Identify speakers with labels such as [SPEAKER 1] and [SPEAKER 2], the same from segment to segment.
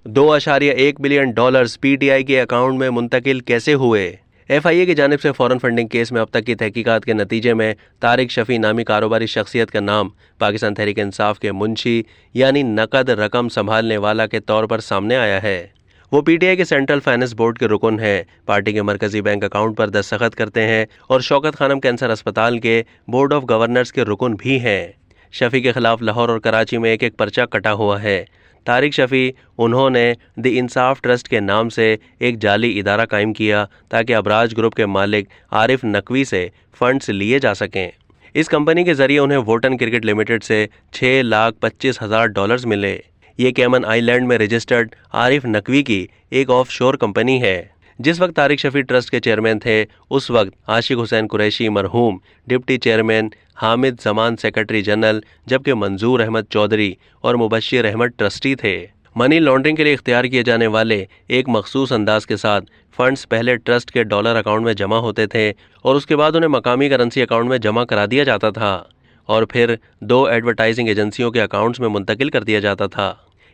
[SPEAKER 1] $2.1 billion PTI के account में मुंतकिल कैसे हुए? FIA की जानिब से फॉरेन फंडिंग केस में अब तक की तहकीकात के नतीजे में तारिक शफी नामी कारोबारी शख्सियत का नाम पाकिस्तान तहरीक इंसाफ के मुंशी यानी नकद रकम संभालने वाला के तौर पर सामने आया है। वो PTI के सेंट्रल फाइनेंस बोर्ड के रुकन हैं, पार्टी के मरकजी बैंक अकाउंट पर दस्तखत करते हैं और शौकत खानम कैंसर अस्पताल के बोर्ड ऑफ गवर्नर्स के रुकन भी हैं। शफी के खिलाफ लाहौर और कराची में एक एक पर्चा कटा हुआ है। तारिक शफी उन्होंने द इंसाफ ट्रस्ट के नाम से एक जाली इदारा कायम किया ताकि अबराज ग्रुप के मालिक आरिफ नकवी से फंड्स लिए जा सकें। इस कंपनी के जरिए उन्हें वोटन क्रिकेट लिमिटेड से $6,25,000 मिले। ये कैमन आइलैंड में रजिस्टर्ड आरिफ नकवी की एक ऑफशोर कंपनी है। जिस वक्त तारिक शफी ट्रस्ट के चेयरमैन थे, उस वक्त आशिक हुसैन कुरैशी मरहूम deputy chairman, Hamid Zaman secretary general, जबकि मंजूर अहमद चौधरी और मुबश्शिर अहमद ट्रस्टी थे। मनी लॉन्ड्रिंग के लिए इख्तियार किए जाने वाले एक मखसूस अंदाज के साथ फंड्स पहले ट्रस्ट के डॉलर अकाउंट में जमा होते थे और उसके बाद उन्हें मकामी करेंसी अकाउंट में जमा करा दिया जाता था और फिर 2 एडवर्टाइजिंग एजेंसियों के अकाउंट्स में मुंतकिल कर दिया जाता था।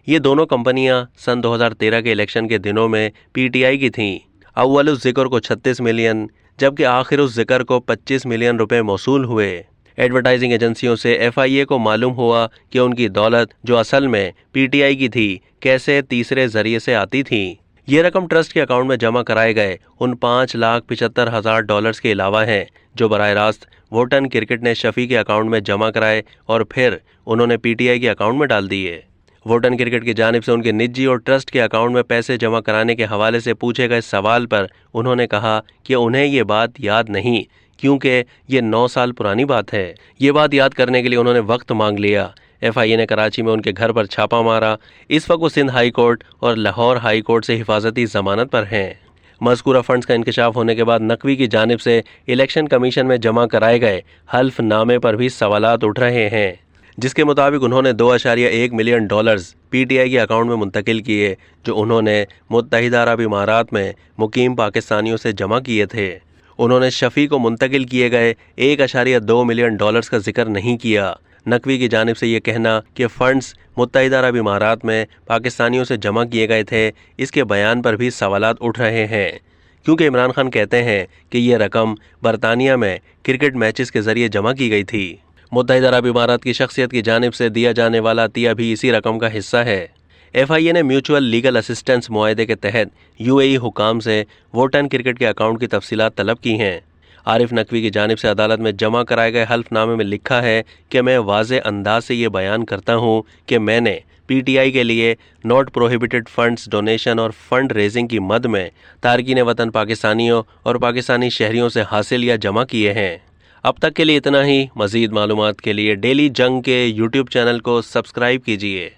[SPEAKER 1] ये दोनों कंपनियां सन 2013 के इलेक्शन के दिनों में PTI की थीं। अव्वल उस जिक्र को 36 मिलियन जबकि आखिर उस जिक्र को 25 मिलियन रुपए मौसूल हुए। एडवर्टाइजिंग एजेंसियों से FIA को मालूम हुआ कि उनकी दौलत जो असल में PTI की थी कैसे तीसरे जरिए से आती थी। ये रकम ट्रस्ट के अकाउंट में जमा कराए गए उन $5,75,000 के अलावा हैं जो बराह रास्त वोटन क्रिकेट ने शफी के अकाउंट में जमा कराए और फिर उन्होंने PTI के अकाउंट में डाल दिए। वोटन क्रिकेट की जानिब से उनके निजी और ट्रस्ट के अकाउंट में पैसे जमा कराने के हवाले से पूछे गए सवाल पर उन्होंने कहा कि उन्हें ये बात याद नहीं क्योंकि ये 9 साल पुरानी बात है। ये बात याद करने के लिए उन्होंने वक्त मांग लिया। FIA ने कराची में उनके घर पर छापा मारा। इस वक्त वो सिंध हाई कोर्ट और लाहौर हाई कोर्ट से हिफाजती जमानत पर हैं। मज़कूरा फंड्स का इंकशाफ होने के बाद नकवी की जानिब से इलेक्शन कमीशन में जमा कराए गए हल्फनामे पर भी सवालात उठ रहे हैं, जिसके मुताबिक उन्होंने $2.1 मिलियन PTI के अकाउंट में मुंतकिल किए जो उन्होंने मुत्तहिदा अरब इमारात में मुकीम पाकिस्तानियों से जमा किए थे। उन्होंने शफी को मुंतकिल किए गए $1.2 मिलियन का जिक्र नहीं किया। नकवी की जानिब से ये कहना कि फ़ंड्स मुत्तहिदा अरब इमारात में पाकिस्तानियों से जमा किए गए थे, इसके बयान पर भी सवालात उठ रहे हैं क्योंकि इमरान खान कहते हैं कि ये रकम बरतानिया में क्रिकेट मैचेस के ज़रिए जमा की गई थी। मुत्तहिदा अरब इमारात की शख्सियत की जानिब से दिया जाने वाला अतिया भी इसी रकम का हिस्सा है। FIA ने म्यूचुअल लीगल असिस्टेंस मुआहदे के तहत UAE हुकाम से वोटन क्रिकेट के अकाउंट की तफसीलात तलब की हैं। आरिफ नकवी की जानिब से अदालत में जमा कराए गए हल्फनामे में लिखा है कि मैं वाज़े अंदाज से ये बयान करता हूँ कि मैंने PTI के लिए नॉट प्रोहिबिटेड फंड्स डोनेशन और फंड रेजिंग की मद में तारकीन वतन पाकिस्तानियों और पाकिस्तानी शहरियों से हासिल या जमा किए हैं। अब तक के लिए इतना ही। मज़ीद मालूमात के लिए डेली जंग के YouTube चैनल को सब्सक्राइब कीजिए।